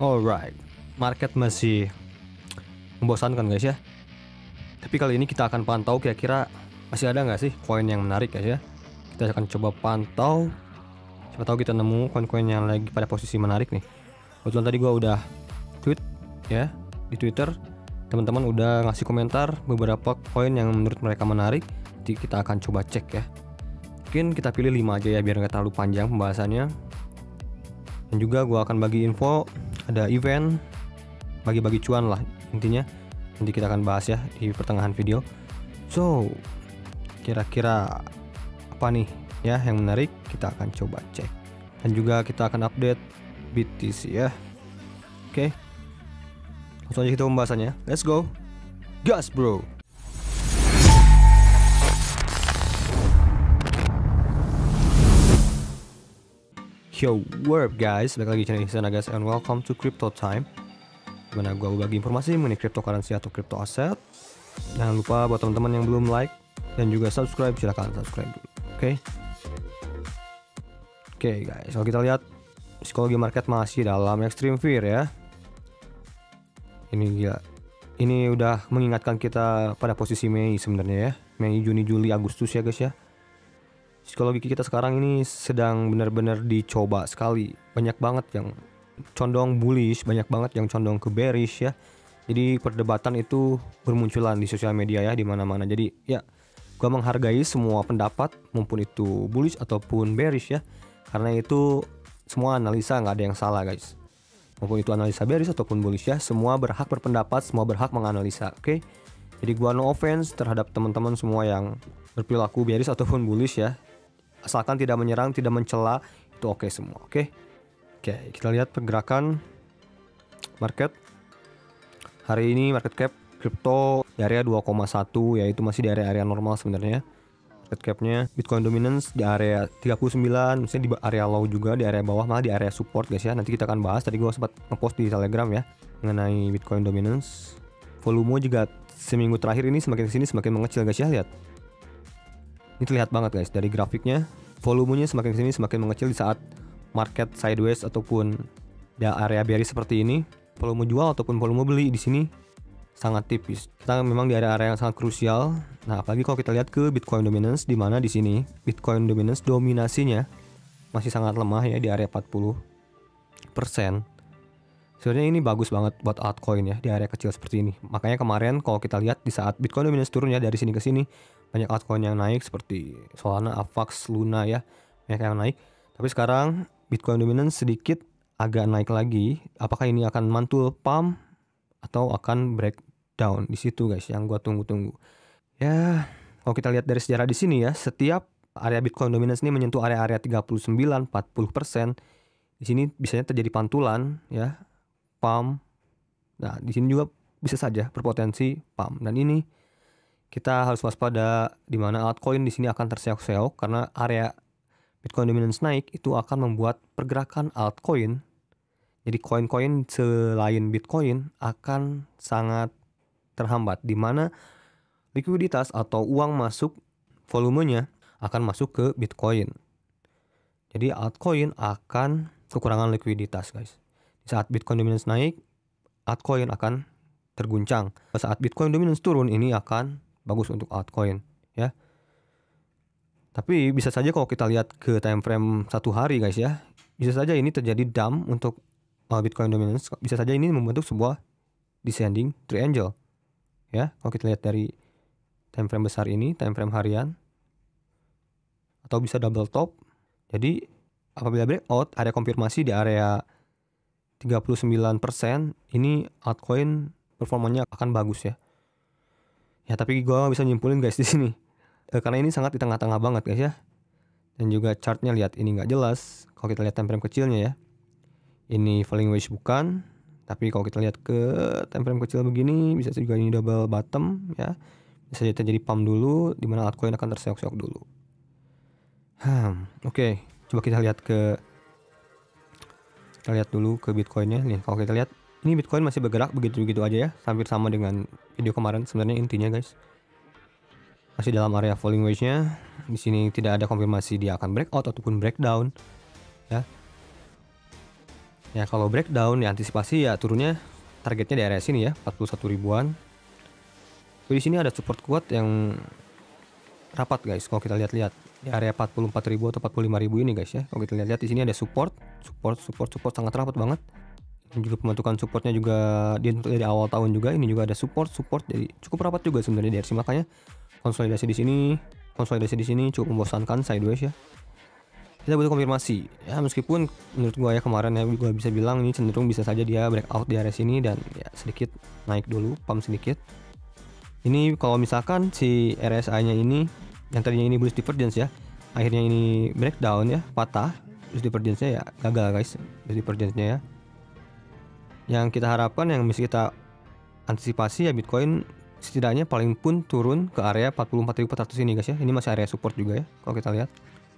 Alright, market masih membosankan guys ya. Tapi kali ini kita akan pantau kira-kira masih ada nggak sih koin yang menarik guys ya. Kita akan coba pantau. Siapa tahu kita nemu koin-koin yang lagi pada posisi menarik nih. Kebetulan tadi gua udah tweet ya di Twitter. Teman-teman udah ngasih komentar beberapa koin yang menurut mereka menarik. Jadi kita akan coba cek ya. Mungkin kita pilih 5 aja ya biar nggak terlalu panjang pembahasannya. Dan juga gua akan bagi info, ada event, bagi-bagi cuan lah intinya. Nanti kita akan bahas ya di pertengahan video. So, kira-kira apa nih ya yang menarik, kita akan coba cek. Dan juga kita akan update BTC ya. Oke. Langsung aja kita pembahasannya. Let's go. Gas bro. Yo, what up guys, balik lagi channel Ihsan guys, and welcome to Crypto Time, dimana gue bagi informasi mengenai cryptocurrency atau crypto asset. Jangan lupa buat teman-teman yang belum like dan juga subscribe, silahkan subscribe dulu. Oke guys, kalau kita lihat psikologi market masih dalam extreme fear ya. Ini gila, ini udah mengingatkan kita pada posisi Mei sebenarnya ya, Mei, Juni, Juli, Agustus ya guys ya. Psikologi kita sekarang ini sedang benar-benar dicoba sekali. Banyak banget yang condong bullish, banyak banget yang condong ke bearish ya. Jadi perdebatan itu bermunculan di sosial media ya, di mana-mana. Jadi ya, gua menghargai semua pendapat, maupun itu bullish ataupun bearish ya. Karena itu semua analisa, nggak ada yang salah guys. Maupun itu analisa bearish ataupun bullish ya, semua berhak berpendapat, semua berhak menganalisa. Oke. Jadi gua no offense terhadap teman-teman semua yang berperilaku bearish ataupun bullish ya. Asalkan tidak menyerang, tidak mencela, itu oke semua. Oke, kita lihat pergerakan market. Hari ini market cap crypto di area 2,1, yaitu masih di area-area normal sebenarnya. Market capnya Bitcoin dominance di area 39, misalnya di area low juga, di area bawah, malah di area support guys ya. Nanti kita akan bahas, tadi gue sempat ngepost di Telegram ya mengenai Bitcoin dominance. Volume juga seminggu terakhir ini semakin kesini semakin mengecil guys ya, lihat. Ini terlihat banget guys dari grafiknya, volumenya semakin kesini semakin mengecil di saat market sideways ataupun di area bearish seperti ini. Volume jual ataupun volume beli di sini sangat tipis. Kita memang di area-area yang sangat krusial. Nah, apalagi kalau kita lihat ke Bitcoin dominance, di mana di sini Bitcoin dominance dominasinya masih sangat lemah ya di area 40%. Sebenarnya ini bagus banget buat altcoin ya di area kecil seperti ini. Makanya kemarin kalau kita lihat di saat Bitcoin dominance turun ya dari sini ke sini, banyak altcoin yang naik seperti Solana, Avax, Luna ya, banyak yang naik. Tapi sekarang Bitcoin dominance sedikit agak naik lagi. Apakah ini akan mantul pump atau akan breakdown di situ guys yang gua tunggu-tunggu. Ya, kalau kita lihat dari sejarah di sini ya, setiap area Bitcoin dominance ini menyentuh area-area 39-40%, di sini biasanya terjadi pantulan ya, pump. Nah, di sini juga bisa saja berpotensi pump. Dan ini kita harus waspada di mana altcoin di sini akan terseok-seok karena area Bitcoin dominance naik itu akan membuat pergerakan altcoin. Jadi koin-koin selain Bitcoin akan sangat terhambat di mana likuiditas atau uang masuk volumenya akan masuk ke Bitcoin. Jadi altcoin akan kekurangan likuiditas guys. Saat Bitcoin dominance naik, altcoin akan terguncang. Saat Bitcoin dominance turun, ini akan bagus untuk altcoin ya. Tapi bisa saja kalau kita lihat ke time frame 1 hari guys ya, bisa saja ini terjadi dump untuk Bitcoin dominance. Bisa saja ini membentuk sebuah descending triangle ya. Kalau kita lihat dari time frame besar ini, time frame harian, atau bisa double top. Jadi apabila breakout, ada konfirmasi di area 39%, ini altcoin performanya akan bagus ya. Ya, tapi gue gak bisa nyimpulin guys di sini, karena ini sangat di tengah-tengah banget guys ya. Dan juga chartnya lihat ini nggak jelas. Kalau kita lihat time frame kecilnya ya, ini falling wedge bukan. Tapi kalau kita lihat ke time frame kecil begini, bisa juga ini double bottom ya. Bisa jadi terjadi pump dulu, dimana altcoin akan terseok-seok dulu. Oke, coba kita lihat dulu ke Bitcoinnya nih. Kalau kita lihat, ini Bitcoin masih bergerak begitu-begitu aja ya, hampir sama dengan video kemarin sebenarnya intinya guys. Masih dalam area falling wedge-nya. Di sini tidak ada konfirmasi dia akan breakout ataupun breakdown ya. Ya kalau breakdown ya antisipasi ya turunnya targetnya di area sini ya 41 ribuan. Tapi di sini ada support kuat yang rapat guys kalau kita lihat-lihat di area 44.000 atau 45.000 ini guys ya. Kalau kita lihat-lihat di sini ada support sangat rapat banget. Dan juga pembentukan supportnya juga dari awal tahun juga ini juga ada support jadi cukup rapat juga sebenarnya dari sini, makanya konsolidasi di sini cukup membosankan sideways ya. Kita butuh konfirmasi ya, meskipun menurut gua ya kemarin ya gua bisa bilang ini cenderung bisa saja dia breakout di area sini dan ya sedikit naik dulu, pump sedikit. Ini kalau misalkan si RSI-nya ini yang tadinya ini bullish divergence ya, akhirnya ini breakdown ya, patah, bullish divergence-nya ya gagal guys, bullish divergence-nya ya. Yang kita harapkan, yang mesti kita antisipasi ya Bitcoin setidaknya paling pun turun ke area 44.400 ini guys ya. Ini masih area support juga ya kalau kita lihat.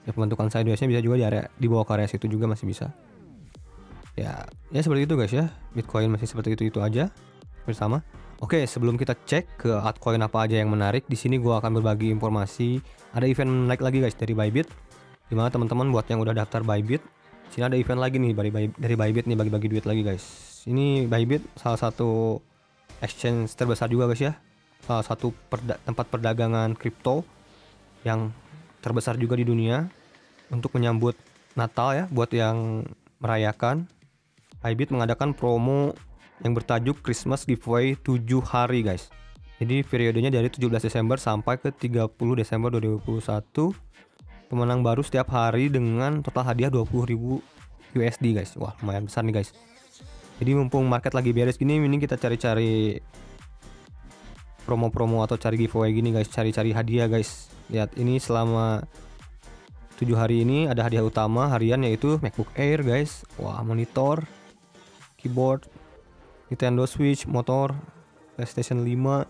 Ya pembentukan sideways-nya bisa juga di bawah ke area situ juga masih bisa. Ya seperti itu guys ya. Bitcoin masih seperti itu aja bersama. Oke, sebelum kita cek ke altcoin apa aja yang menarik, di sini gua akan berbagi informasi. Ada event menarik lagi guys dari Bybit. Gimana teman-teman buat yang udah daftar Bybit? Sini ada event lagi nih dari Bybit nih, bagi-bagi duit lagi guys. Ini Bybit salah satu exchange terbesar juga guys ya. Salah satu tempat perdagangan kripto yang terbesar juga di dunia. Untuk menyambut Natal ya, buat yang merayakan, Bybit mengadakan promo yang bertajuk Christmas Giveaway 7 hari guys. Jadi periodenya dari 17 Desember sampai ke 30 Desember 2021. Pemenang baru setiap hari dengan total hadiah 20.000 USD guys. Wah, lumayan besar nih guys. Jadi mumpung market lagi beres gini, ini kita cari-cari promo-promo atau cari giveaway gini guys, cari-cari hadiah guys. Lihat ini selama 7 hari ini ada hadiah utama harian yaitu MacBook Air guys. Wah, monitor, keyboard, Nintendo Switch, motor, PlayStation 5,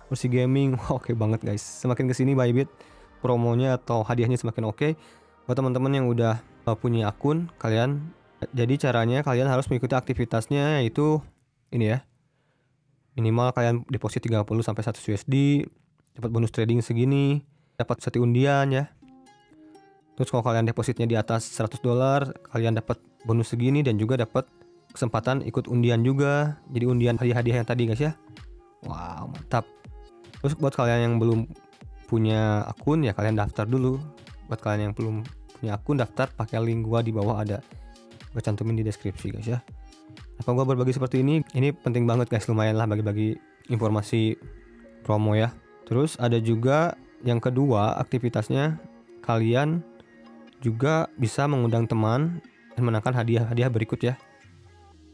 kursi gaming. Wah, oke banget guys. Semakin kesini Bybit promonya atau hadiahnya semakin oke. Buat teman-teman yang udah punya akun kalian, jadi caranya kalian harus mengikuti aktivitasnya, yaitu ini ya. Minimal kalian deposit 30 sampai 100 USD, dapat bonus trading segini, dapat 1 undian ya. Terus kalau kalian depositnya di atas $100, kalian dapat bonus segini dan juga dapat kesempatan ikut undian juga. Jadi undian hadiah-hadiah yang tadi guys ya. Wow, mantap. Terus buat kalian yang belum punya akun ya kalian daftar dulu. Buat kalian yang belum punya akun, daftar pakai link gua di bawah ada. Gua cantumin di deskripsi guys ya. Apa gua berbagi seperti ini penting banget guys, lumayan lah bagi-bagi informasi promo ya. Terus ada juga yang kedua, aktivitasnya kalian juga bisa mengundang teman dan menangkan hadiah-hadiah berikut ya.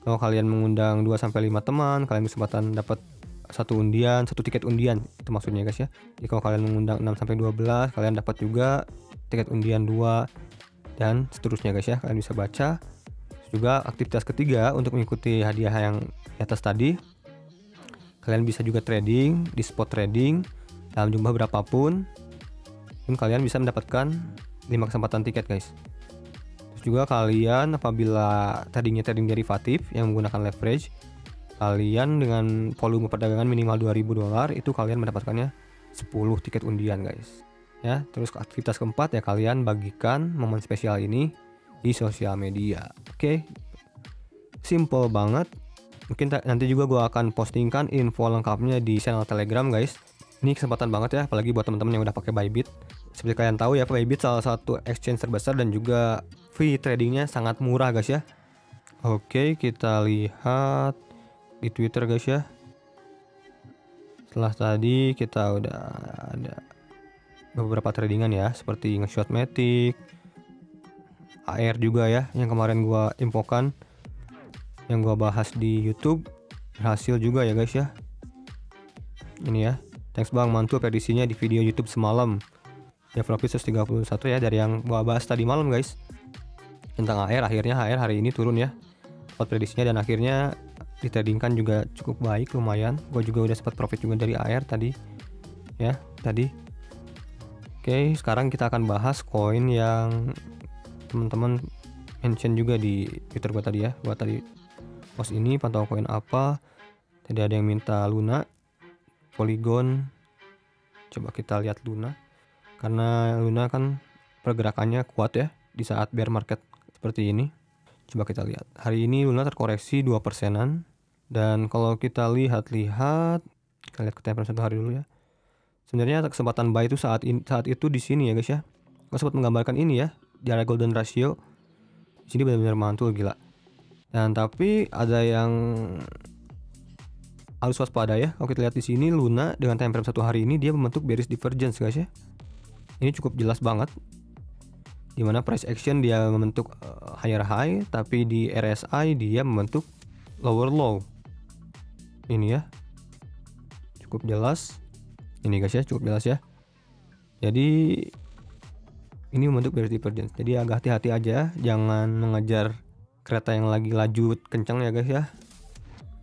Kalau kalian mengundang 2 sampai 5 teman, kalian kesempatan dapat 1 undian, 1 tiket undian. Itu maksudnya guys ya. Jadi kalau kalian mengundang 6 sampai 12, kalian dapat juga tiket undian 2 dan seterusnya guys ya. Kalian bisa baca. Terus juga aktivitas ketiga untuk mengikuti hadiah yang di atas tadi, kalian bisa juga trading di spot trading dalam jumlah berapapun. Dan kalian bisa mendapatkan 5 kesempatan tiket guys. Juga kalian apabila tradingnya trading derivatif yang menggunakan leverage, kalian dengan volume perdagangan minimal $2.000 itu kalian mendapatkannya 10 tiket undian guys ya. Terus aktivitas keempat ya, kalian bagikan momen spesial ini di sosial media. Oke, simple banget. Mungkin nanti juga gue akan postingkan info lengkapnya di channel Telegram guys. Ini kesempatan banget ya, apalagi buat teman-teman yang udah pakai Bybit. Seperti kalian tahu ya, Bybit salah satu exchange terbesar dan juga fee tradingnya sangat murah guys ya. Oke, kita lihat di Twitter guys ya. Setelah tadi kita udah ada beberapa tradingan ya, seperti nge-short Matic, AR juga ya, yang kemarin gua infokan, yang gua bahas di YouTube, berhasil juga ya guys ya. Ini ya, thanks Bang, mantul prediksinya di video YouTube semalam. Ya profit 131 ya dari yang gua bahas tadi malam guys. Tentang AR, akhirnya AR hari ini turun ya. Spot prediksinya dan akhirnya ditradingkan juga cukup baik, lumayan. Gue juga udah sempat profit juga dari AR tadi. Ya, tadi. Oke, sekarang kita akan bahas koin yang teman-teman mention juga di Twitter gue tadi ya. Gue tadi post ini pantau koin apa. Tadi ada yang minta Luna, Polygon. Coba kita lihat Luna. Karena Luna kan pergerakannya kuat ya di saat bear market seperti ini. Coba kita lihat. Hari ini Luna terkoreksi 2%-an. Dan kalau kita lihat-lihat, kita lihat ke time frame 1 hari dulu ya. Sebenarnya kesempatan buy itu saat itu di sini ya guys ya. Gue sempat menggambarkan ini ya di area golden ratio. Di sini benar-benar mantul gila. Dan tapi ada yang harus waspada ya. Kalau kita lihat di sini Luna dengan time frame 1 hari ini dia membentuk bearish divergence guys ya. Ini cukup jelas banget. Dimana price action dia membentuk higher high, tapi di RSI dia membentuk lower low. Ini ya. Cukup jelas. Ini guys ya, cukup jelas ya. Jadi ini membentuk bearish divergence. Jadi agak hati-hati aja, jangan mengejar kereta yang lagi laju kencang ya guys ya.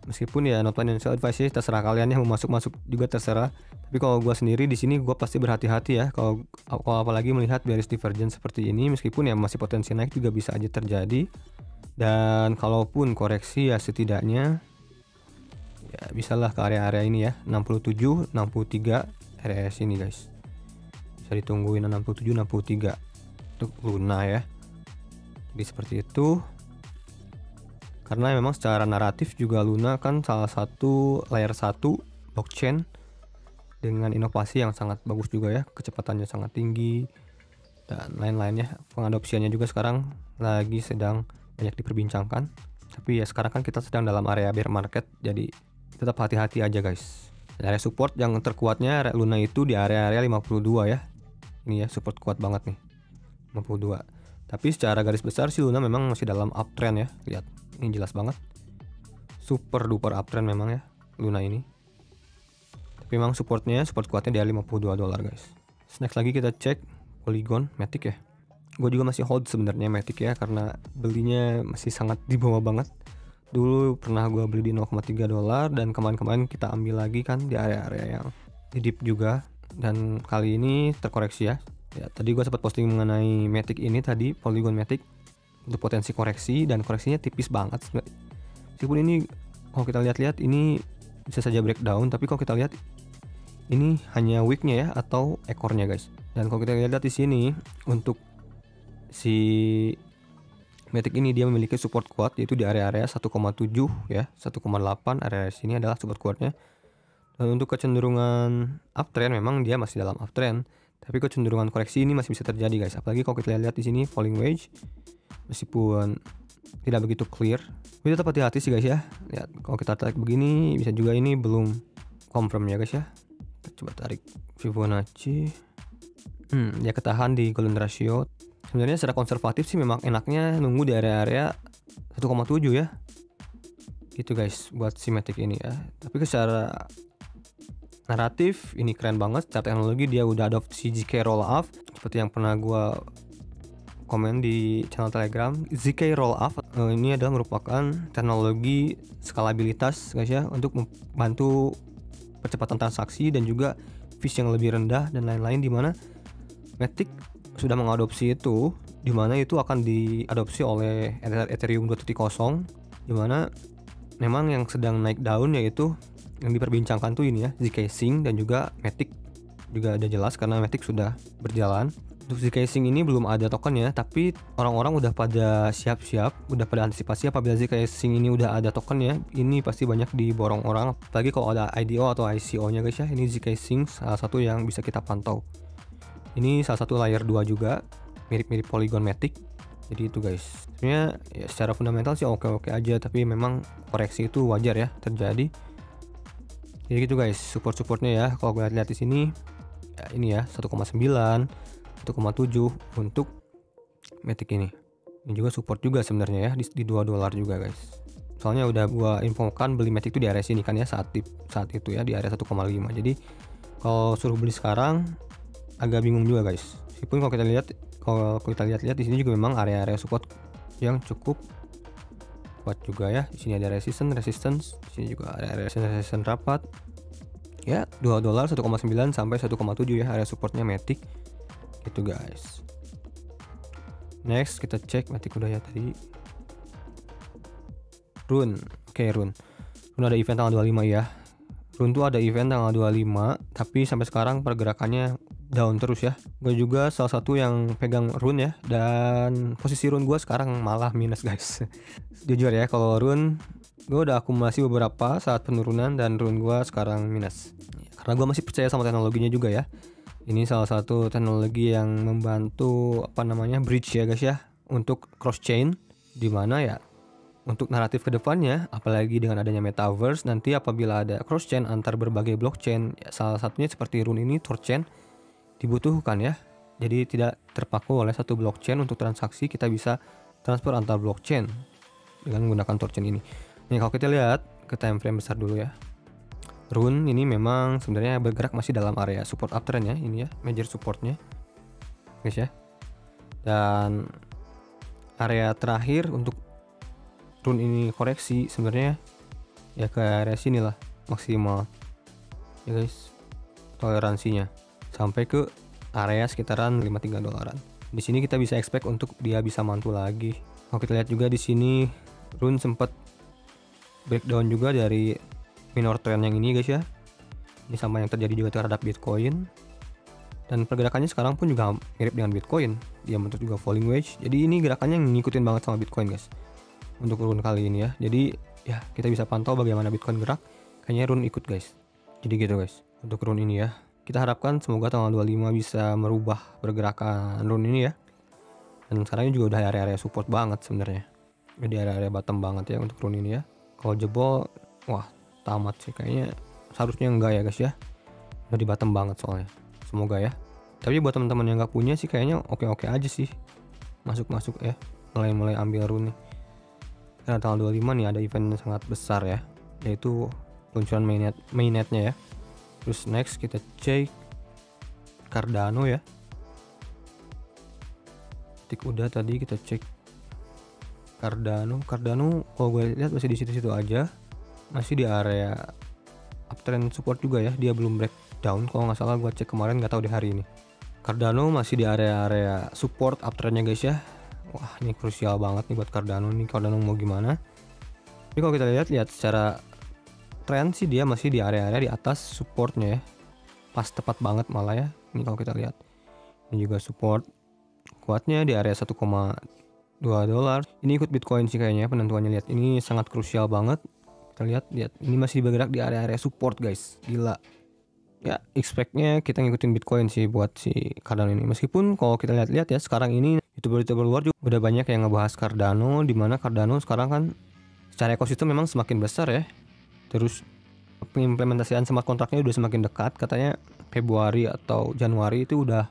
Meskipun ya not financial advice sih, terserah kalian ya, mau masuk juga terserah. Tapi kalau gua sendiri di sini gua pasti berhati-hati ya. Kalau apalagi melihat bearish divergence seperti ini, meskipun ya masih potensi naik juga bisa aja terjadi. Dan kalaupun koreksi ya setidaknya ya bisalah ke area-area ini ya, 67, 63 area sini guys. Bisa ditungguin 67, 63 untuk Luna ya. Jadi seperti itu. Karena memang secara naratif juga Luna kan salah satu layer 1 blockchain dengan inovasi yang sangat bagus juga ya, kecepatannya sangat tinggi dan lain-lainnya. Pengadopsiannya juga sekarang lagi sedang banyak diperbincangkan. Tapi ya sekarang kan kita sedang dalam area bear market, jadi tetap hati-hati aja guys. Dan area support yang terkuatnya area Luna itu di area-area 52 ya. Ini ya support kuat banget nih, 52. Tapi secara garis besar sih Luna memang masih dalam uptrend ya. Lihat, ini jelas banget. Super duper uptrend memang ya Luna ini. Tapi memang support kuatnya di $52 guys. Next lagi kita cek Polygon Matic ya. Gue juga masih hold sebenarnya Matic ya, karena belinya masih sangat di bawah banget. Dulu pernah gue beli di $0,3 dan kemarin-kemarin kita ambil lagi kan di area-area yang di deep juga. Dan kali ini terkoreksi ya. Ya, tadi gue sempat posting mengenai Matic ini tadi, Polygon Matic, untuk potensi koreksi, dan koreksinya tipis banget. Meskipun ini kalau kita lihat-lihat ini bisa saja breakdown, tapi kalau kita lihat ini hanya wicknya ya atau ekornya guys. Dan kalau kita lihat di sini untuk si Matic ini dia memiliki support kuat yaitu di area-area 1,7 ya, 1,8 area sini adalah support kuatnya. Dan untuk kecenderungan uptrend memang dia masih dalam uptrend. Tapi kecenderungan koreksi ini masih bisa terjadi guys. Apalagi kalau kita lihat di sini falling wedge, meskipun tidak begitu clear, tapi tetap hati-hati sih guys ya. Lihat, kalau kita tarik begini bisa juga ini belum confirm ya guys ya. Kita coba tarik Fibonacci. Dia ketahan di golden ratio. Sebenarnya secara konservatif sih memang enaknya nunggu di area-area 1,7 ya. Gitu guys buat si Matic ini ya. Tapi secara naratif ini keren banget. Secara teknologi dia udah adopsi ZK Rollup seperti yang pernah gua komen di channel Telegram. ZK Rollup ini adalah merupakan teknologi skalabilitas guys ya, untuk membantu percepatan transaksi dan juga fees yang lebih rendah dan lain-lain, dimana Matic sudah mengadopsi itu, dimana itu akan diadopsi oleh Ethereum 2.0, dimana memang yang sedang naik daun yaitu yang diperbincangkan tuh ini ya, ZK Sync dan juga Matic juga ada jelas karena Matic sudah berjalan. Untuk ZK Sync ini belum ada token ya, tapi orang-orang udah pada siap-siap, udah pada antisipasi apabila ZK Sync ini udah ada token ya, ini pasti banyak diborong orang. Apalagi kalau ada IDO atau ICO nya guys ya, ini ZK Sync salah satu yang bisa kita pantau. Ini salah satu layer 2 juga, mirip-mirip Polygon Matic. Jadi itu guys, sebenarnya ya secara fundamental sih oke-oke aja, tapi memang koreksi itu wajar ya terjadi. Jadi gitu guys, support-supportnya ya. Kalau gue lihat di sini ya ini ya 1,9, 1,7 untuk Matic ini. Ini juga support juga sebenarnya ya di $2 juga guys. Soalnya udah gua infokan beli Matic itu di area sini kan ya, saat itu ya di area 1,5. Jadi kalau suruh beli sekarang agak bingung juga guys. Meskipun kalau kita lihat di sini juga memang area-area support yang cukup kuat juga ya. Di sini ada resistance, di sini juga ada resistance rapat. Ya, $2 1,9 sampai 1,7 ya area supportnya Matic. Gitu guys. Next kita cek Matic udah ya tadi. Rune. Oke, Rune ada event tanggal 25 ya. Rune tuh ada event tanggal 25, tapi sampai sekarang pergerakannya down terus ya. Gue juga salah satu yang pegang rune ya, dan posisi rune gue sekarang malah minus guys. Jujur ya, kalau rune gue udah akumulasi beberapa saat penurunan dan rune gue sekarang minus. Karena gue masih percaya sama teknologinya juga ya. Ini salah satu teknologi yang membantu bridge ya guys ya, untuk cross chain, dimana ya untuk naratif kedepannya, apalagi dengan adanya metaverse, nanti apabila ada cross chain antar berbagai blockchain, ya salah satunya seperti rune ini, Thorchain, dibutuhkan ya. Jadi tidak terpaku oleh satu blockchain untuk transaksi, kita bisa transfer antar blockchain dengan menggunakan Thorchain ini. Nih kalau kita lihat ke time frame besar dulu ya, rune ini memang sebenarnya bergerak masih dalam area support uptrend ya, ini ya major supportnya guys ya. Dan area terakhir untuk rune ini koreksi sebenarnya ya ke area sini lah maksimal ya guys, toleransinya sampai ke area sekitaran 53 dolaran. Di sini kita bisa expect untuk dia bisa mantul lagi. Kalau kita lihat juga di sini rune sempat breakdown juga dari minor trend yang ini guys ya. Ini sama yang terjadi juga terhadap Bitcoin. Dan pergerakannya sekarang pun juga mirip dengan Bitcoin. Dia bentuk juga falling wedge. Jadi ini gerakannya ngikutin banget sama Bitcoin guys. Untuk rune kali ini ya. Jadi ya kita bisa pantau bagaimana Bitcoin gerak. Kayaknya rune ikut guys. Jadi gitu guys. Untuk rune ini ya. Kita harapkan semoga tanggal 25 bisa merubah pergerakan rune ini ya. Dan sekarang juga udah area-area support banget sebenarnya. Jadi area-area bottom banget ya untuk rune ini ya. Kalau jebol, wah tamat sih kayaknya. Seharusnya enggak ya guys ya. Udah di bottom banget soalnya. Semoga ya. Tapi buat teman-teman yang nggak punya sih kayaknya oke-oke aja sih. Masuk-masuk ya. Mulai ambil rune nih. Karena tanggal 25 nih ada event yang sangat besar ya. Yaitu peluncuran mainnetnya ya. Terus next kita cek Cardano ya. Tik udah tadi, kita cek Cardano kalau gue lihat masih di situ-situ aja, masih di area uptrend support juga ya, dia belum breakdown kalau nggak salah, gue cek kemarin, nggak tahu di hari ini. Cardano masih di area support uptrendnya guys ya. Wah ini krusial banget nih buat Cardano nih. Cardano mau gimana? Tapi kalau kita lihat secara trend sih dia masih di area-area di atas supportnya ya, pas tepat banget malah ya. Ini kalau kita lihat ini juga support kuatnya di area 1,2 dolar. Ini ikut Bitcoin sih kayaknya penentuannya, lihat ini sangat krusial banget. Kita lihat ini masih bergerak di area-area support guys, gila ya. Expectnya kita ngikutin Bitcoin sih buat si Cardano ini, meskipun kalau kita lihat ya sekarang ini youtuber luar juga udah banyak yang ngebahas Cardano, dimana Cardano sekarang kan secara ekosistem memang semakin besar ya. Terus pengimplementasian smart kontraknya udah semakin dekat, katanya Februari atau Januari itu udah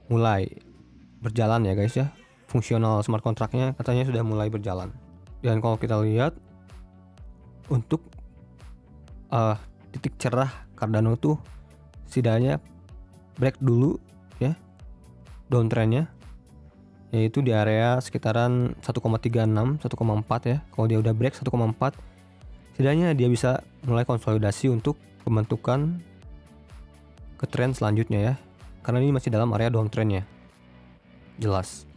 mulai berjalan ya guys ya. Fungsional smart kontraknya katanya sudah mulai berjalan. Dan kalau kita lihat untuk titik cerah Cardano tuh setidaknya break dulu ya downtrendnya, yaitu di area sekitaran 1,36 1,4 ya. Kalau dia udah break 1,4, setidaknya dia bisa mulai konsolidasi untuk pembentukan ke trend selanjutnya ya, karena ini masih dalam area downtrendnya jelas.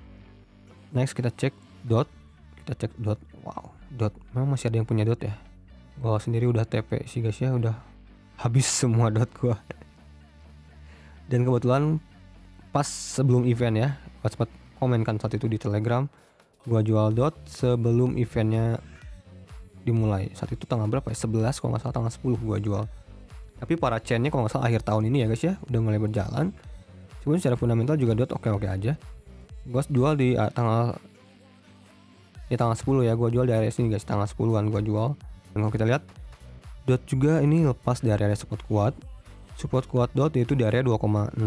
Next kita cek dot. Wow, dot memang masih ada yang punya dot ya. Gua sendiri udah TP sih guys ya, udah habis semua dot gua. Dan kebetulan pas sebelum event ya, gua sempat komenkan saat itu di Telegram, gua jual dot sebelum eventnya dimulai. Saat itu tanggal berapa ya? 11 kalau nggak salah, tanggal 10 gua jual. Tapi para chainnya kalau nggak salah akhir tahun ini ya guys ya, udah mulai berjalan. Cuman secara fundamental juga dot oke-oke aja. Gua jual di tanggal 10 ya, gua jual di area sini guys, tanggal 10-an gua jual. Dan kalau kita lihat dot juga ini lepas dari area support kuat dot, yaitu di area 2,6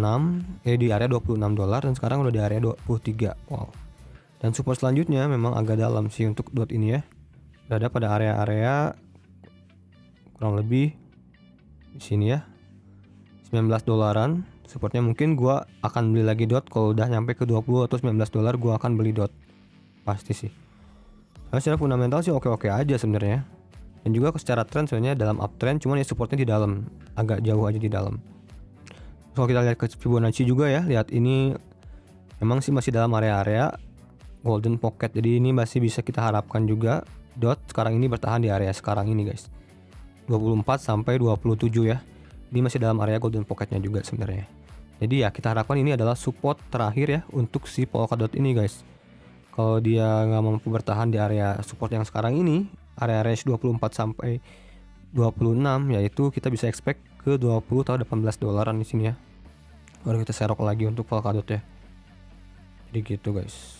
di area 26 dolar, dan sekarang udah di area 23. Wow. Dan support selanjutnya memang agak dalam sih untuk dot ini ya. Berada pada area-area kurang lebih di sini ya, 19 dolaran. Supportnya mungkin gua akan beli lagi dot kalau udah nyampe ke 20 atau 19 dolar, gua akan beli dot pasti sih. Karena secara fundamental sih oke-oke aja sebenarnya. Dan juga secara trend sebenarnya dalam uptrend, cuman ya supportnya di dalam, agak jauh aja di dalam. Kalau kita lihat ke Fibonacci juga ya, lihat ini memang sih masih dalam area-area golden pocket, jadi ini masih bisa kita harapkan juga dot sekarang ini bertahan di area sekarang ini guys, 24 sampai 27 ya. Ini masih dalam area golden pocketnya juga sebenarnya. Jadi ya kita harapkan ini adalah support terakhir ya untuk si Polkadot ini guys. Kalau dia nggak mampu bertahan di area support yang sekarang ini, area range 24 sampai 26, yaitu kita bisa expect ke 20 atau 18 dolaran di sini ya. Baru kita serok lagi untuk Polkadot ya. Jadi gitu guys.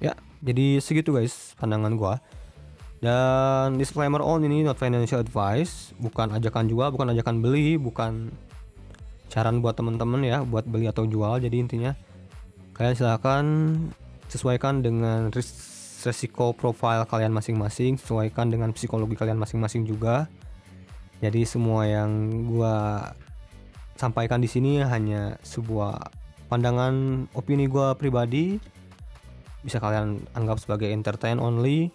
Ya, jadi segitu guys pandangan gua. Dan disclaimer on, ini not financial advice, bukan ajakan jual, bukan ajakan beli, bukan saran buat temen-temen ya buat beli atau jual. Jadi intinya kalian silahkan sesuaikan dengan resiko profile kalian masing-masing, sesuaikan dengan psikologi kalian masing-masing juga. Jadi semua yang gua sampaikan di sini hanya sebuah pandangan opini gua pribadi, bisa kalian anggap sebagai entertain only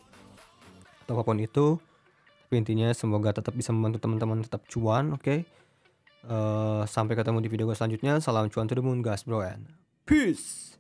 atau apapun itu. Tapi intinya semoga tetap bisa membantu teman-teman tetap cuan, oke? Sampai ketemu di video gue selanjutnya. Salam cuan to the moon guys, bro, and peace.